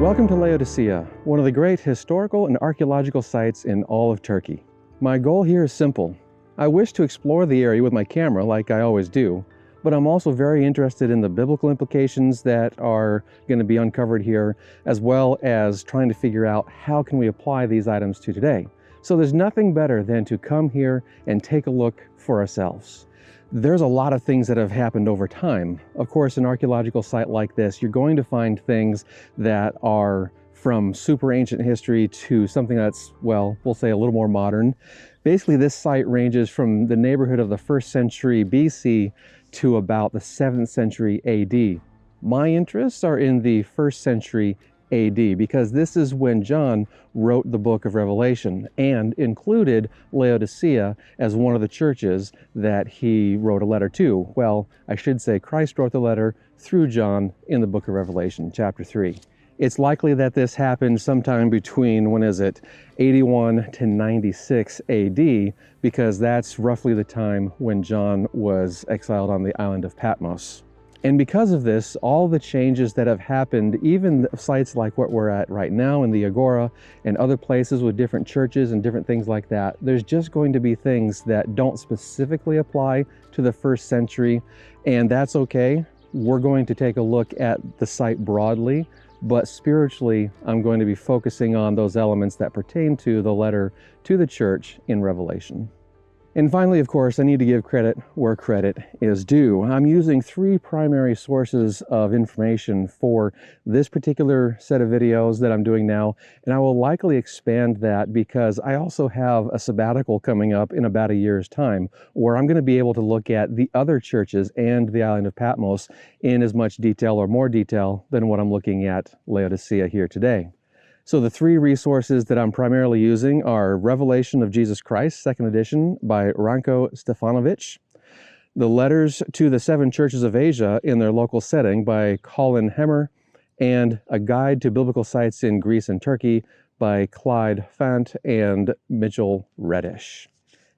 Welcome to Laodicea, one of the great historical and archaeological sites in all of Turkey. My goal here is simple. I wish to explore the area with my camera like I always do, but I'm also very interested in the biblical implications that are going to be uncovered here, as well as trying to figure out how can we apply these items to today. So there's nothing better than to come here and take a look for ourselves. There's a lot of things that have happened over time. Of course, an archaeological site like this, you're going to find things that are from super ancient history to something that's, well, we'll say a little more modern. Basically, this site ranges from the neighborhood of the 1st century BC to about the 7th century AD. My interests are in the 1st century AD because this is when John wrote the book of Revelation and included Laodicea as one of the churches that he wrote a letter to. Well, I should say Christ wrote the letter through John in the book of Revelation, chapter 3. It's likely that this happened sometime between, 81 to 96 AD, because that's roughly the time when John was exiled on the island of Patmos. And because of this, all the changes that have happened, even sites like what we're at right now in the Agora and other places with different churches and different things like that, there's just going to be things that don't specifically apply to the 1st century, and that's okay. We're going to take a look at the site broadly, but spiritually, I'm going to be focusing on those elements that pertain to the letter to the church in Revelation. And finally, of course, I need to give credit where credit is due. I'm using 3 primary sources of information for this particular set of videos that I'm doing now, and I will likely expand that because I also have a sabbatical coming up in about a year's time, where I'm going to be able to look at the other churches and the island of Patmos in as much detail or more detail than what I'm looking at Laodicea here today. So the 3 resources that I'm primarily using are Revelation of Jesus Christ, 2nd edition by Ranko Stefanovic, the letters to the 7 churches of Asia in their local setting by Colin, and a guide to biblical sites in Greece and Turkey by Clyde, Fant, and Mitchell, Reddish.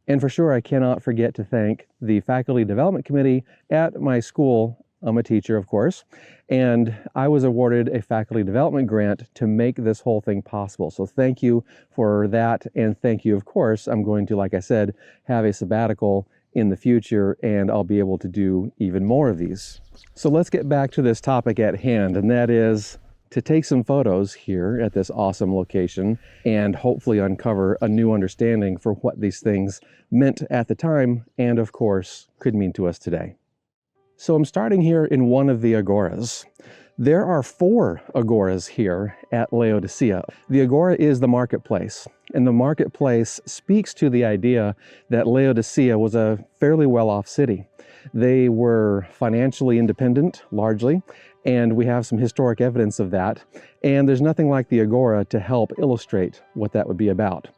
And for sure, I cannot forget to thank the Faculty Development Committee at my school. I'm a teacher, of course, and I was awarded a faculty development grant to make this whole thing possible. So thank you for that, and thank you, of course. I'm going to, like I said, have a sabbatical in the future, and I'll be able to do even more of these. So let's get back to this topic at hand, and that is to take some photos here at this awesome location and hopefully uncover a new understanding for what these things meant at the time and, of course, could mean to us today. So I'm starting here in one of the agoras. There are 4 agoras here at Laodicea. The agora is the marketplace, and the marketplace speaks to the idea that Laodicea was a fairly well-off city. They were financially independent, largely, and we have some historic evidence of that, and there's nothing like the agora to help illustrate what that would be about.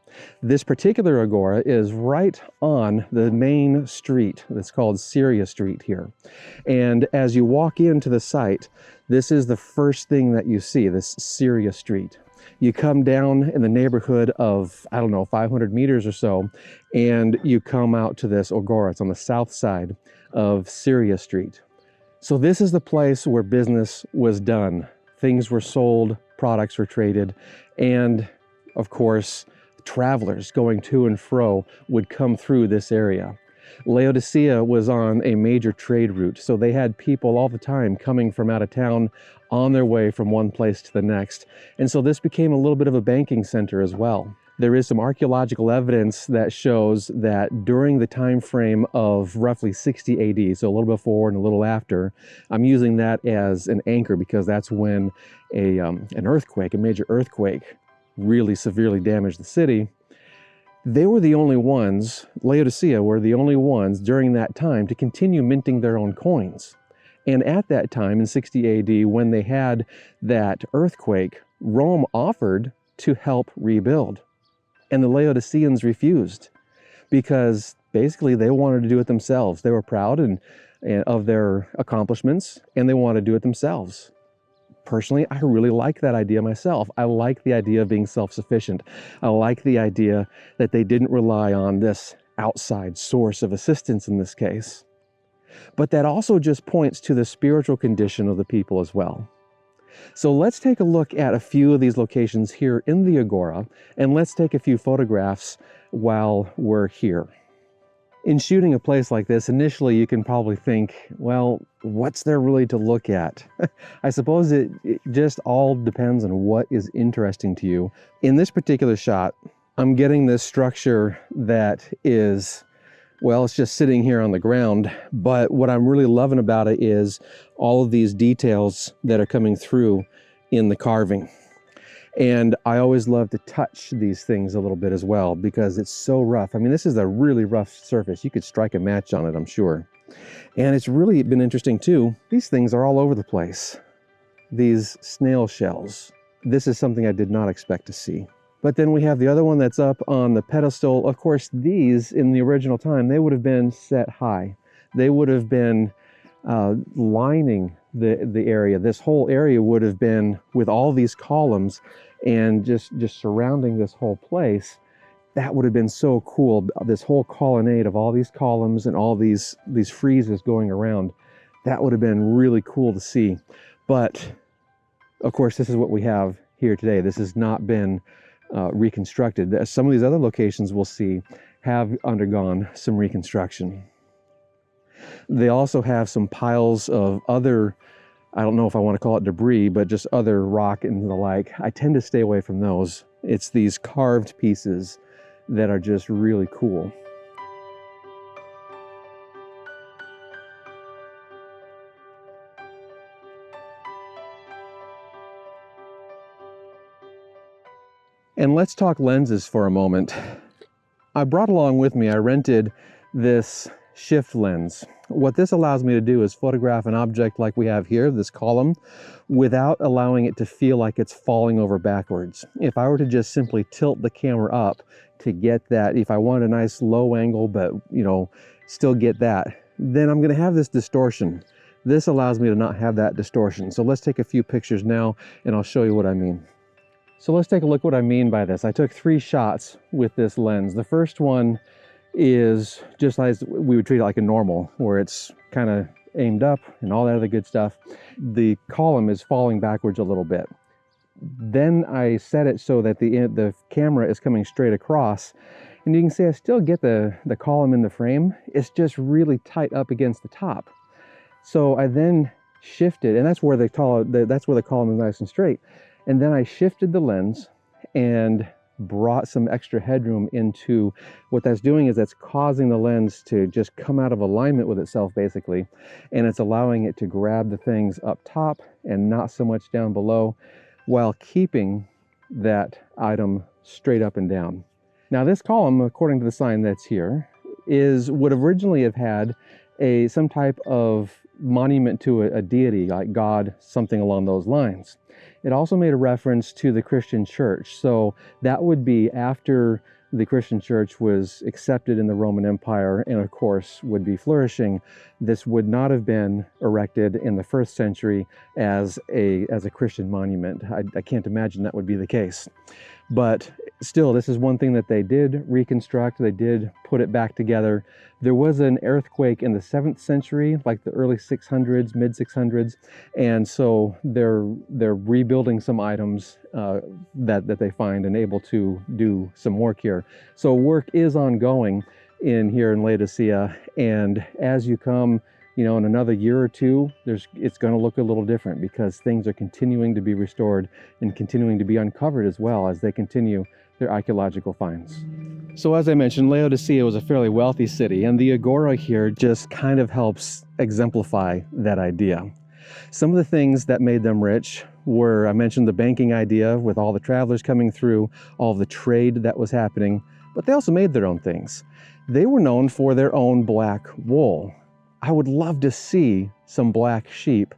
This particular agora is right on the main street that's called Syria Street here. And as you walk into the site, this is the first thing that you see, this Syria Street. You come down in the neighborhood of, 500 meters or so, and you come out to this agora. It's on the south side of Syria Street. So this is the place where business was done. Things were sold, products were traded, and of course, travelers going to and fro would come through this area. Laodicea was on a major trade route, so they had people all the time coming from out of town on their way from one place to the next. And so this became a little bit of a banking center as well. There is some archaeological evidence that shows that during the time frame of roughly 60 AD, so a little before and a little after, I'm using that as an anchor because that's when an earthquake, a major earthquake, really severely damaged the city. They were the only ones, Laodicea were the only ones during that time to continue minting their own coins. And at that time in 60 AD, when they had that earthquake, Rome offered to help rebuild. And the Laodiceans refused because basically they wanted to do it themselves. They were proud of their accomplishments, and they wanted to do it themselves. Personally, I really like that idea myself. I like the idea of being self-sufficient. I like the idea that they didn't rely on this outside source of assistance in this case. But that also just points to the spiritual condition of the people as well. So let's take a look at a few of these locations here in the Agora, and let's take a few photographs while we're here. In shooting a place like this, initially you can probably think, well, what's there really to look at? I suppose it just all depends on what is interesting to you. In this particular shot, I'm getting this structure that is, well, it's just sitting here on the ground, but what I'm really loving about it is all of these details that are coming through in the carving. And I always love to touch these things a little bit as well because it's so rough. I mean, this is a really rough surface. You could strike a match on it, I'm sure. And it's really been interesting too. These things are all over the place. These snail shells. This is something I did not expect to see. But then we have the other one that's up on the pedestal. Of course, these in the original time, they would have been set high. They would have been lining the area. This whole area would have been with all these columns and just surrounding this whole place. That would have been so cool. This whole colonnade of all these columns and all these friezes going around. That would have been really cool to see. But of course, this is what we have here today. This has not been reconstructed. Some of these other locations we'll see have undergone some reconstruction. They also have some piles of other, I don't know if I want to call it debris, but just other rock and the like. I tend to stay away from those. It's these carved pieces that are just really cool. And let's talk lenses for a moment. I brought along with me, I rented this shift lens. What this allows me to do is photograph an object like we have here, this column, without allowing it to feel like it's falling over backwards. If I were to just simply tilt the camera up to get that, if I want a nice low angle, but still get that, then I'm gonna have this distortion. This allows me to not have that distortion. So let's take a few pictures now and I'll show you what I mean. So let's take a look what I mean by this. I took 3 shots with this lens. The first one is just as we would treat it like a normal, where it's kind of aimed up and all that other good stuff. The column is falling backwards a little bit. Then I set it so that the camera is coming straight across, and you can see I still get the column in the frame. It's just really tight up against the top. So I then shifted, and that's where the column is nice and straight. And then I shifted the lens and brought some extra headroom into what that's doing is that's causing the lens to just come out of alignment with itself basically, and it's allowing it to grab the things up top and not so much down below while keeping that item straight up and down. Now this column, according to the sign that's here, would originally have had some type of monument to a deity like God, something along those lines. It also made a reference to the Christian church. So that would be after the Christian church was accepted in the Roman Empire and of course would be flourishing. This would not have been erected in the 1st century as a Christian monument. I can't imagine that would be the case. But still, this is one thing that they did reconstruct. They did put it back together. There was an earthquake in the 7th century, like the early 600s, mid 600s. And so they're rebuilding some items that they find and able to do some work here. So work is ongoing here in Laodicea. And as you come, in another year or two, it's going to look a little different because things are continuing to be restored and continuing to be uncovered as well as they continue their archaeological finds. So as I mentioned, Laodicea was a fairly wealthy city, and the Agora here just kind of helps exemplify that idea. Some of the things that made them rich were, I mentioned the banking idea with all the travelers coming through, all of the trade that was happening, but they also made their own things. They were known for their own black wool. I would love to see some black sheep.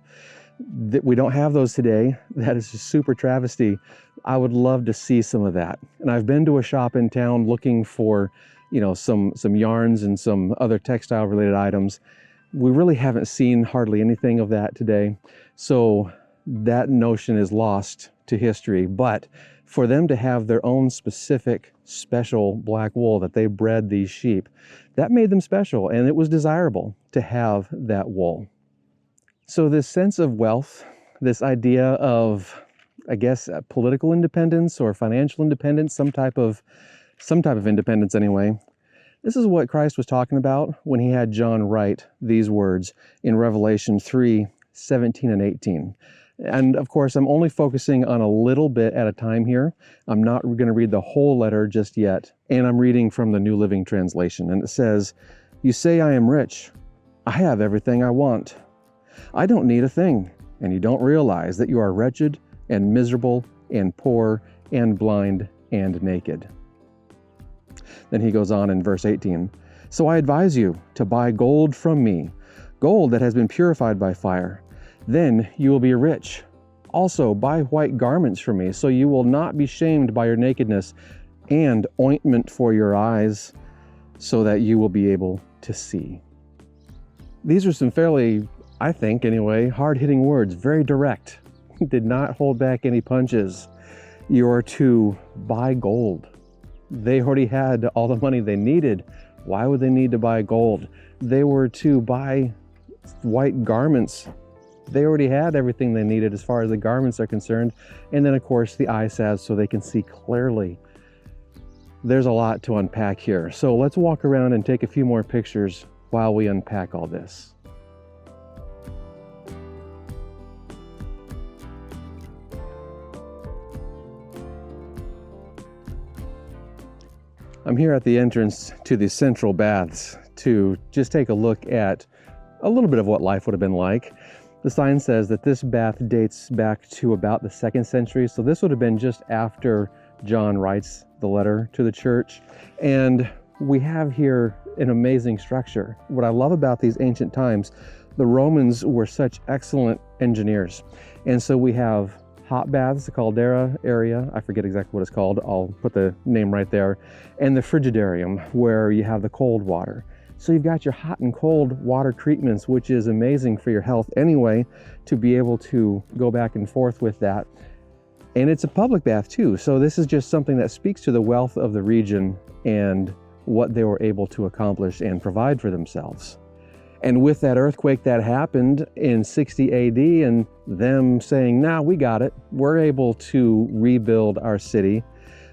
We don't have those today. That is a super travesty. I would love to see some of that. And I've been to a shop in town looking for, some yarns and some other textile related items. We really haven't seen hardly anything of that today. So that notion is lost to history. But for them to have their own specific, special black wool that they bred these sheep, that made them special, and it was desirable to have that wool. So this sense of wealth, this idea of, I guess, political independence or financial independence, some type of independence anyway. This is what Christ was talking about when he had John write these words in Revelation 3:17 and 18. And of course, I'm only focusing on a little bit at a time here. I'm not going to read the whole letter just yet. And I'm reading from the New Living Translation. And it says, "You say I am rich. I have everything I want. I don't need a thing. And you don't realize that you are wretched and miserable and poor and blind and naked." Then he goes on in verse 18, "So I advise you to buy gold from me, gold that has been purified by fire. Then you will be rich. Also buy white garments from me, so you will not be shamed by your nakedness, and ointment for your eyes, so that you will be able to see." These are some fairly, I think anyway, hard-hitting words, very direct. Did not hold back any punches. You are to buy gold. They already had all the money they needed. Why would they need to buy gold? They were to buy white garments. They already had everything they needed as far as the garments are concerned. And then, of course, the eye salve so they can see clearly. There's a lot to unpack here. So let's walk around and take a few more pictures while we unpack all this. I'm here at the entrance to the central baths to just take a look at a little bit of what life would have been like. The sign says that this bath dates back to about the 2nd century, so this would have been just after John writes the letter to the church. And we have here an amazing structure. What I love about these ancient times, the Romans were such excellent engineers. And so we have hot baths, the caldera area, I forget exactly what it's called, I'll put the name right there, and the frigidarium, where you have the cold water. So you've got your hot and cold water treatments, which is amazing for your health anyway, to be able to go back and forth with that. And it's a public bath too, so this is just something that speaks to the wealth of the region and what they were able to accomplish and provide for themselves. And with that earthquake that happened in 60 AD and them saying, "Nah, we got it. We're able to rebuild our city."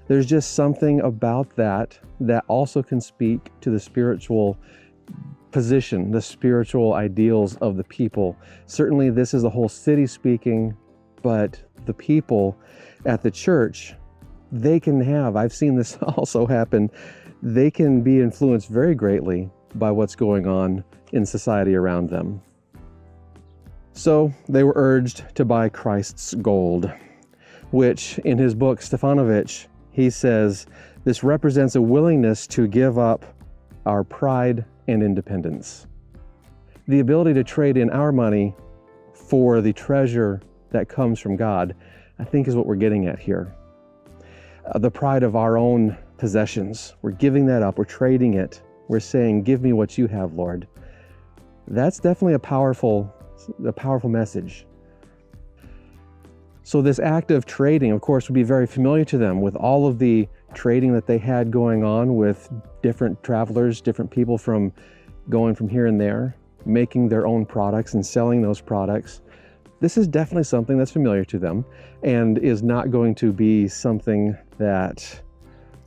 There's just something about that that also can speak to the spiritual position, the spiritual ideals of the people. Certainly this is the whole city speaking, but the people at the church, they can have, I've seen this also happen, they can be influenced very greatly by what's going on in society around them. So they were urged to buy Christ's gold, which in his book, Stefanovic, he says, this represents a willingness to give up our pride and independence. The ability to trade in our money for the treasure that comes from God, I think is what we're getting at here. The pride of our own possessions, we're giving that up, we're trading it. We're saying, "Give me what you have, Lord." That's definitely a powerful message. So this act of trading, of course, would be very familiar to them with all of the trading that they had going on with different travelers, different people from going from here and there, making their own products and selling those products. This is definitely something that's familiar to them and is not going to be something that,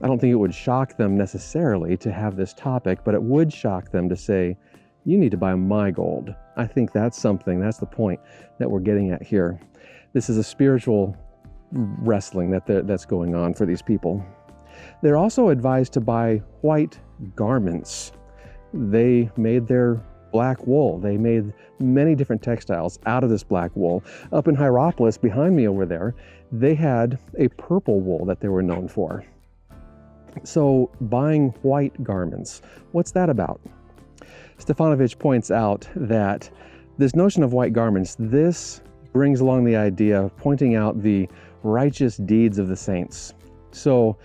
I don't think it would shock them necessarily to have this topic, but it would shock them to say, "You need to buy my gold." I think that's the point that we're getting at here. This is a spiritual wrestling that's going on for these people. They're also advised to buy white garments. They made their black wool. They made many different textiles out of this black wool. Up in Hierapolis, behind me over there, they had a purple wool that they were known for. So buying white garments, what's that about? Stefanovic points out that this notion of white garments, this brings along the idea of pointing out the righteous deeds of the saints. So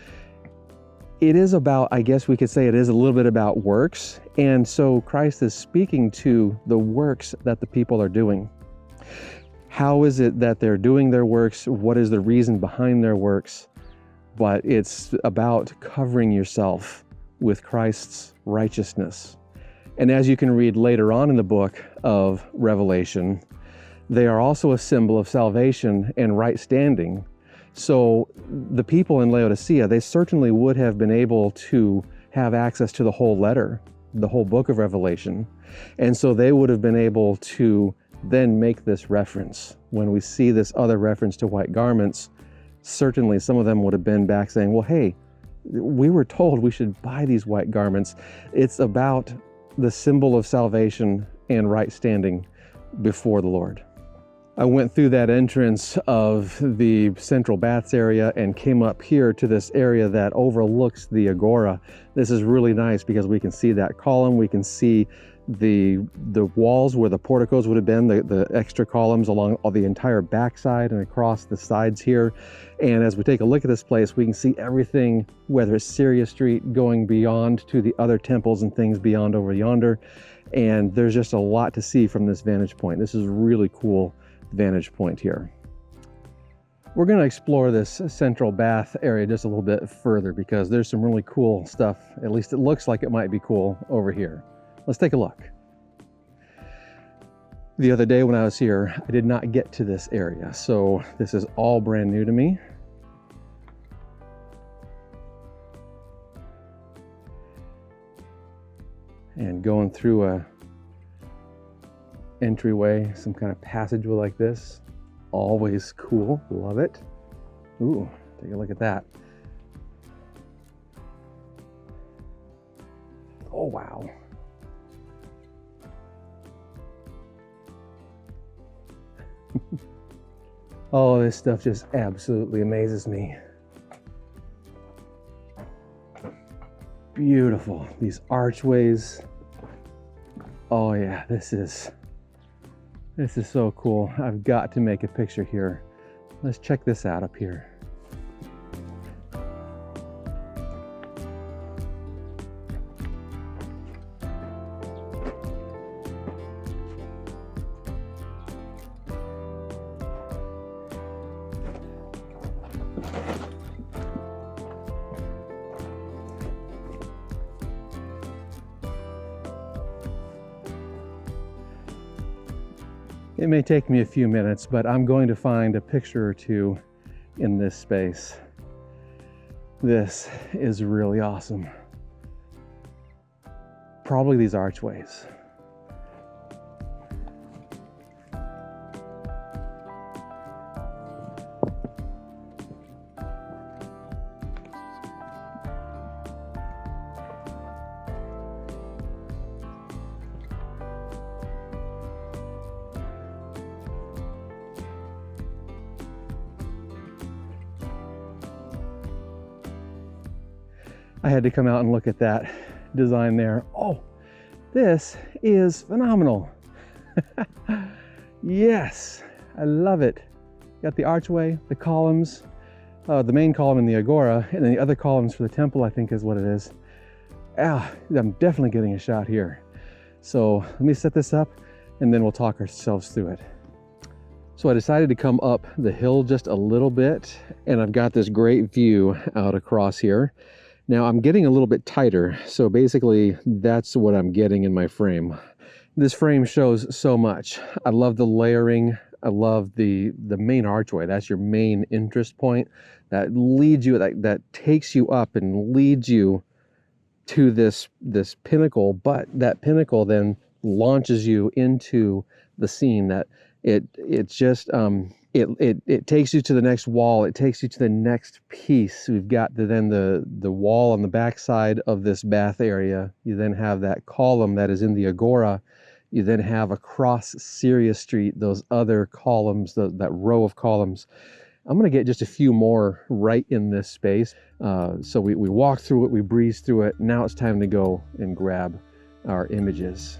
it is about, I guess we could say it is a little bit about works. And so Christ is speaking to the works that the people are doing. How is it that they're doing their works? What is the reason behind their works? But it's about covering yourself with Christ's righteousness. And as you can read later on in the book of Revelation, They are also a symbol of salvation and right standing. So the people in Laodicea, they certainly would have been able to have access to the whole letter, the whole book of Revelation. And so they would have been able to then make this reference. When we see this other reference to white garments, certainly some of them would have been back saying, well, hey, we were told we should buy these white garments. It's about the symbol of salvation and right standing before the Lord. I went through that entrance of the central baths area and came up here to this area that overlooks the Agora. This is really nice because we can see that column. We can see the walls where the porticos would have been, the extra columns along the entire backside and across the sides here. And as we take a look at this place, we can see everything, whether it's Syria Street going beyond to the other temples and things beyond over yonder. And there's just a lot to see from this vantage point. This is a really cool vantage point here. We're going to explore this central bath area just a little bit further because there's some really cool stuff, at least it looks like it might be cool over here. Let's take a look. The other day when I was here, I did not get to this area, so this is all brand new to me. And going through a entryway, some kind of passageway like this, always cool, love it. Ooh, take a look at that. Oh, wow. Oh, this stuff just absolutely amazes me. Beautiful, these archways. Oh yeah, this is so cool. I've got to make a picture here. Let's check this out up here. It may take me a few minutes, but I'm going to find a picture or two in this space. This is really awesome. Probably these archways. I had to come out and look at that design there. Oh, this is phenomenal. Yes, I love it. Got the archway, the columns, the main column in the Agora, and then the other columns for the temple, I think is what it is. I'm definitely getting a shot here. So let me set this up and then we'll talk ourselves through it. So I decided to come up the hill just a little bit, and I've got this great view out across here. Now I'm getting a little bit tighter, so basically that's what I'm getting in my frame. This frame shows so much. I love the layering. I love the main archway. That's your main interest point that leads you, that takes you up and leads you to this pinnacle, but that pinnacle then launches you into the scene. That it takes you to the next wall. It takes you to the next piece. We've got the wall on the backside of this bath area. You then have that column that is in the Agora. You then have across Syria Street those other columns, that row of columns. I'm going to get just a few more right in this space. So we walk through it, we breeze through it. Now it's time to go and grab our images.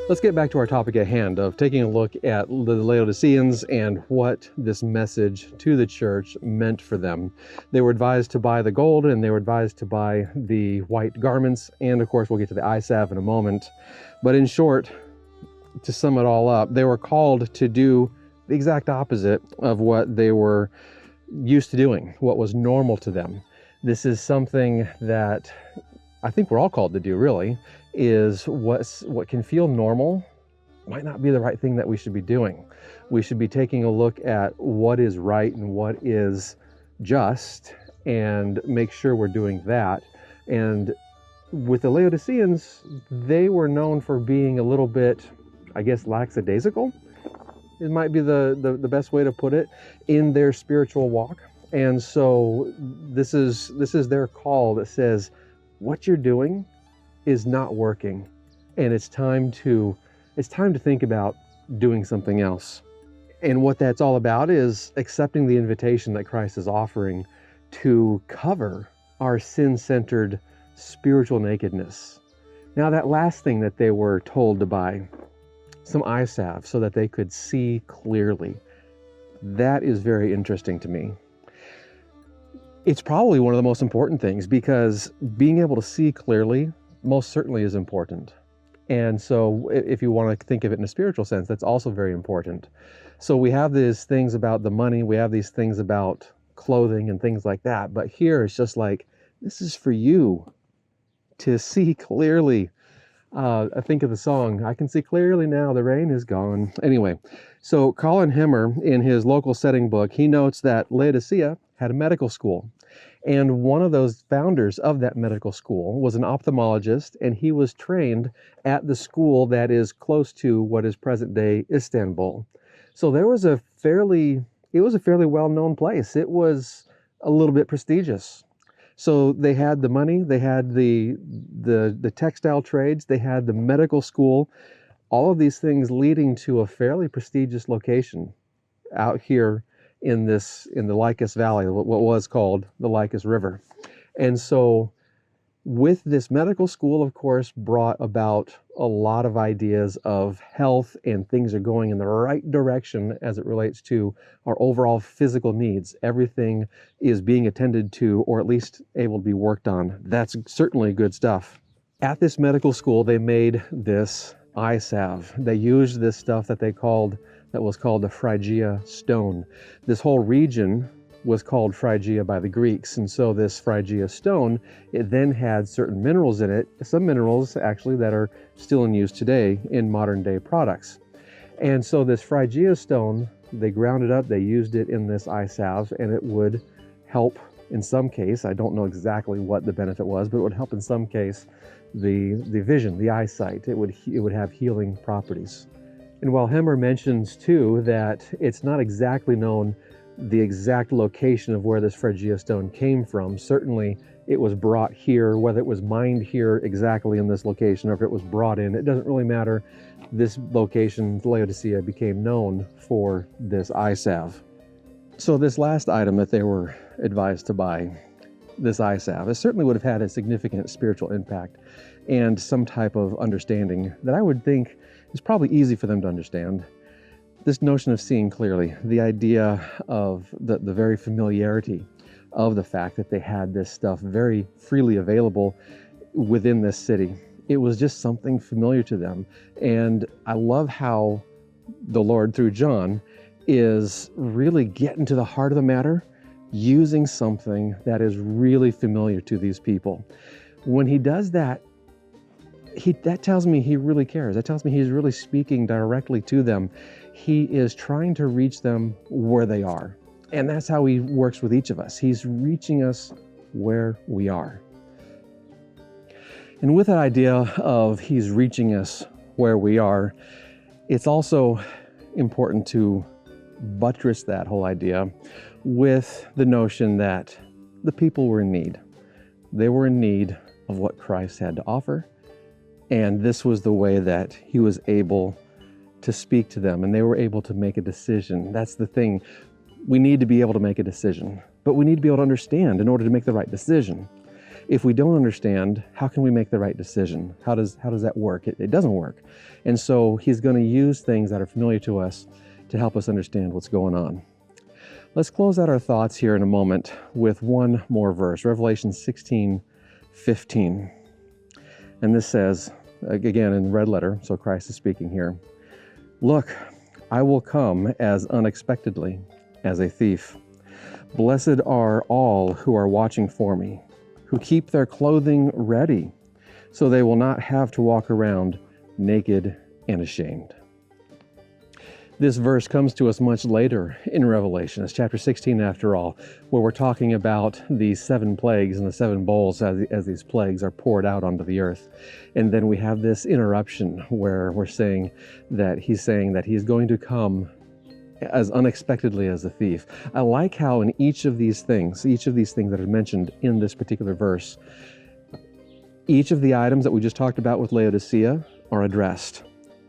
Let's get back to our topic at hand of taking a look at the Laodiceans and what this message to the church meant for them. They were advised to buy the gold, and they were advised to buy the white garments, and of course we'll get to the eye salve in a moment. But in short, to sum it all up, they were called to do the exact opposite of what they were used to doing, what was normal to them. This is something that I think we're all called to do, really, is what can feel normal might not be the right thing that we should be doing. We should be taking a look at what is right and what is just and make sure we're doing that. And with the Laodiceans, they were known for being a little bit, I guess, lackadaisical. It might be the best way to put it, in their spiritual walk. And so this is their call that says, what you're doing is not working, and it's time to think about doing something else. And what that's all about is accepting the invitation that Christ is offering to cover our sin-centered spiritual nakedness. Now, that last thing that they were told to buy, some eye salve so that they could see clearly, that is very interesting to me. It's probably one of the most important things, because being able to see clearly most certainly is important. And so if you want to think of it in a spiritual sense, that's also very important. So we have these things about the money, we have these things about clothing and things like that, but here it's just like, this is for you to see clearly. I think of the song, I can see clearly now, the rain is gone. Anyway, so Colin in his local setting book, he notes that Laodicea had a medical school. And one of those founders of that medical school was an ophthalmologist, and he was trained at the school that is close to what is present-day Istanbul. So it was a fairly well-known place. It was a little bit prestigious. So they had the money, they had the textile trades, they had the medical school, all of these things leading to a fairly prestigious location out here in the Lycus Valley, what was called the Lycus River. And so with this medical school, of course, brought about a lot of ideas of health, and things are going in the right direction as it relates to our overall physical needs. Everything is being attended to, or at least able to be worked on. That's certainly good stuff. At this medical school, they made this eye salve. They used this stuff that was called the Phrygia stone. This whole region was called Phrygia by the Greeks, and so this Phrygia stone, it then had certain minerals in it, some minerals actually that are still in use today in modern day products. And so this Phrygia stone, they ground it up, they used it in this eye salve, and it would help in some case, I don't know exactly what the benefit was, but it would help in some case the vision, the eyesight. It would have healing properties. And while Hemmer mentions too that it's not exactly known the exact location of where this Phrygia stone came from, certainly it was brought here, whether it was mined here exactly in this location or if it was brought in, it doesn't really matter. This location, Laodicea, became known for this eye salve. So this last item that they were advised to buy, this eye salve, it certainly would have had a significant spiritual impact and some type of understanding that I would think is probably easy for them to understand. This notion of seeing clearly, the idea of the very familiarity of the fact that they had this stuff very freely available within this city. It was just something familiar to them. And I love how the Lord, through John, is really getting to the heart of the matter, using something that is really familiar to these people. When he does that, that tells me he really cares. That tells me he's really speaking directly to them. He is trying to reach them where they are. And that's how he works with each of us. He's reaching us where we are. And with that idea of he's reaching us where we are, it's also important to buttress that whole idea with the notion that the people were in need. They were in need of what Christ had to offer. And this was the way that he was able to speak to them, and they were able to make a decision. That's the thing. We need to be able to make a decision, but we need to be able to understand in order to make the right decision. If we don't understand, how can we make the right decision? How does that work? It doesn't work. And so he's going to use things that are familiar to us to help us understand what's going on. Let's close out our thoughts here in a moment with one more verse, Revelation 16:15. And this says, again in red letter, so Christ is speaking here, "Look, I will come as unexpectedly as a thief. Blessed are all who are watching for me, who keep their clothing ready, so they will not have to walk around naked and ashamed." This verse comes to us much later in Revelation. It's chapter 16 after all, where we're talking about the 7 plagues and the 7 bowls as these plagues are poured out onto the earth. And then we have this interruption where he's saying that he's going to come as unexpectedly as a thief. I like how in each of these things that are mentioned in this particular verse, each of the items that we just talked about with Laodicea are addressed.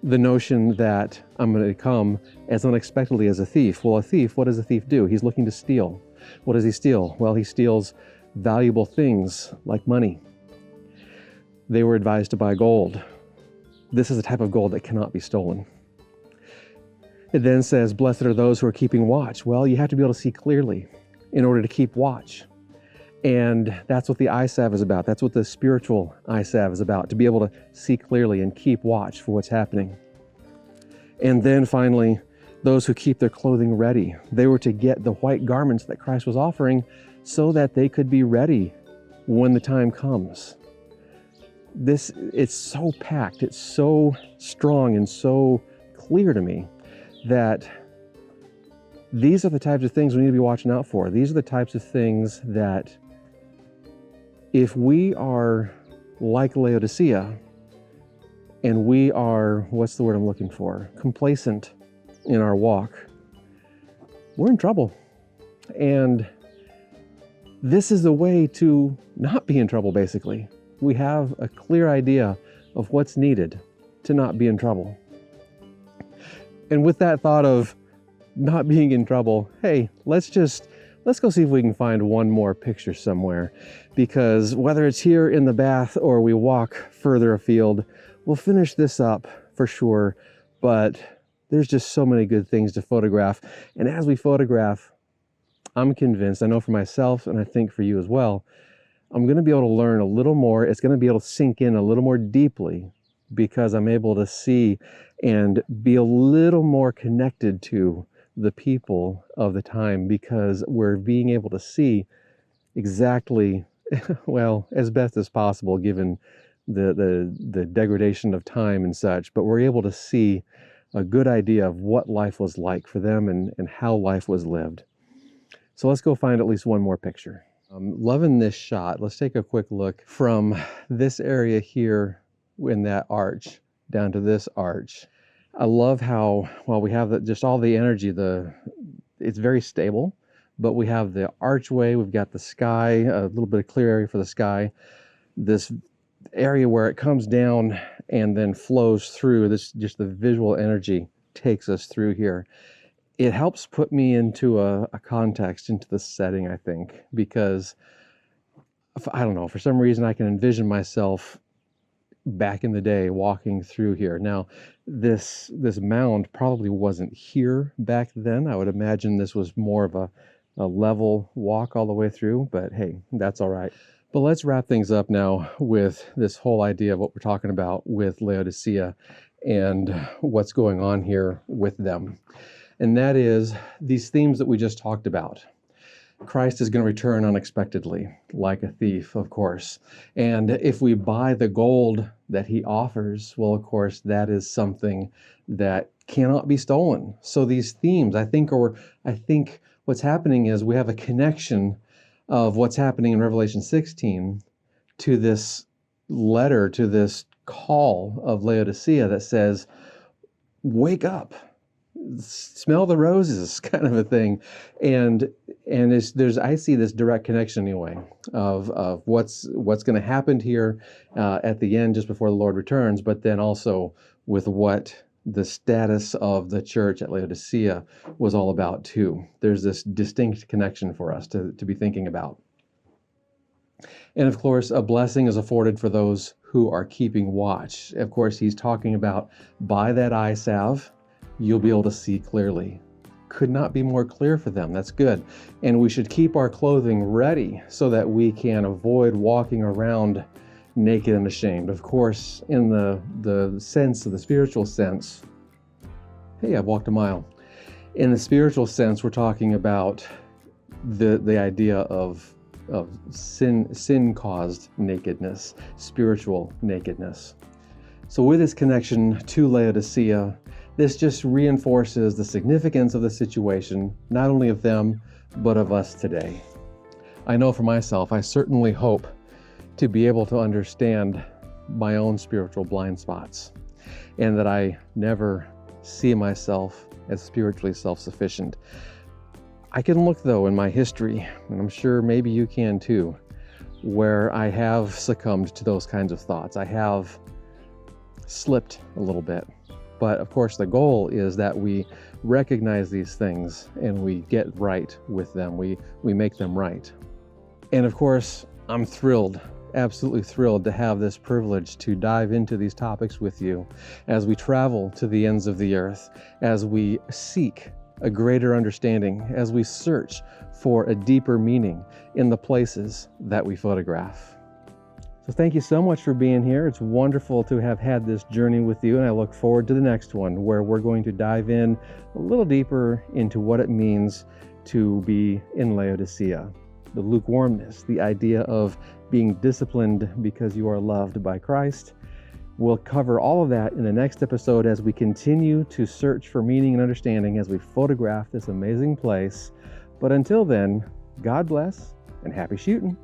The notion that I'm going to come as unexpectedly as a thief. Well, a thief, what does a thief do? He's looking to steal. What does he steal? Well, he steals valuable things like money. They were advised to buy gold. This is a type of gold that cannot be stolen. It then says, blessed are those who are keeping watch. Well, you have to be able to see clearly in order to keep watch. And that's what the eye salve is about. That's what the spiritual eye salve is about, to be able to see clearly and keep watch for what's happening. And then finally, those who keep their clothing ready. They were to get the white garments that Christ was offering so that they could be ready when the time comes. It's so packed, it's so strong and so clear to me that these are the types of things we need to be watching out for. These are the types of things that if we are like Laodicea and we are, what's the word I'm looking for? Complacent in our walk, we're in trouble. And this is the way to not be in trouble, basically. We have a clear idea of what's needed to not be in trouble. And with that thought of not being in trouble, hey, let's go see if we can find one more picture somewhere, because whether it's here in the bath or we walk further afield, we'll finish this up for sure, but there's just so many good things to photograph. And as we photograph, I'm convinced, I know for myself and I think for you as well, I'm going to be able to learn a little more. It's going to be able to sink in a little more deeply because I'm able to see and be a little more connected to the people of the time, because we're being able to see exactly, well, as best as possible given the degradation of time and such, but we're able to see a good idea of what life was like for them and how life was lived. So let's go find at least one more picture. Loving this shot. Let's take a quick look from this area here in that arch down to this arch. I love how, well, we have just all the energy, it's very stable, but we have the archway, we've got the sky, a little bit of clear area for the sky, this area where it comes down and then flows through, just the visual energy takes us through here. It helps put me into a context, into the setting, I think, because, I don't know, for some reason I can envision myself back in the day walking through here. Now, this mound probably wasn't here back then. I would imagine this was more of a level walk all the way through, but hey, that's all right. But let's wrap things up now with this whole idea of what we're talking about with Laodicea and what's going on here with them. And that is these themes that we just talked about. Christ is going to return unexpectedly, like a thief, of course. And if we buy the gold that he offers, well, of course, that is something that cannot be stolen. So these themes, I think what's happening is we have a connection of what's happening in Revelation 16 to this letter, to this call of Laodicea that says, wake up. Smell the roses, kind of a thing, and I see this direct connection anyway of what's going to happen here at the end, just before the Lord returns, but then also with what the status of the church at Laodicea was all about too. There's this distinct connection for us to be thinking about. And of course, a blessing is afforded for those who are keeping watch. Of course, he's talking about by that eye salve, you'll be able to see clearly. Could not be more clear for them. That's good. And we should keep our clothing ready so that we can avoid walking around naked and ashamed. Of course, in the sense of the spiritual sense, hey, I've walked a mile. In the spiritual sense, we're talking about the idea of sin-caused nakedness, spiritual nakedness. So with this connection to Laodicea, this just reinforces the significance of the situation, not only of them, but of us today. I know for myself, I certainly hope to be able to understand my own spiritual blind spots, and that I never see myself as spiritually self-sufficient. I can look, though, in my history, and I'm sure maybe you can too, where I have succumbed to those kinds of thoughts. I have slipped a little bit. But of course, the goal is that we recognize these things and we get right with them. We make them right. And of course, I'm thrilled, absolutely thrilled to have this privilege to dive into these topics with you as we travel to the ends of the earth, as we seek a greater understanding, as we search for a deeper meaning in the places that we photograph. So thank you so much for being here. It's wonderful to have had this journey with you, and I look forward to the next one where we're going to dive in a little deeper into what it means to be in Laodicea. The lukewarmness, the idea of being disciplined because you are loved by Christ. We'll cover all of that in the next episode as we continue to search for meaning and understanding as we photograph this amazing place. But until then, God bless and happy shooting.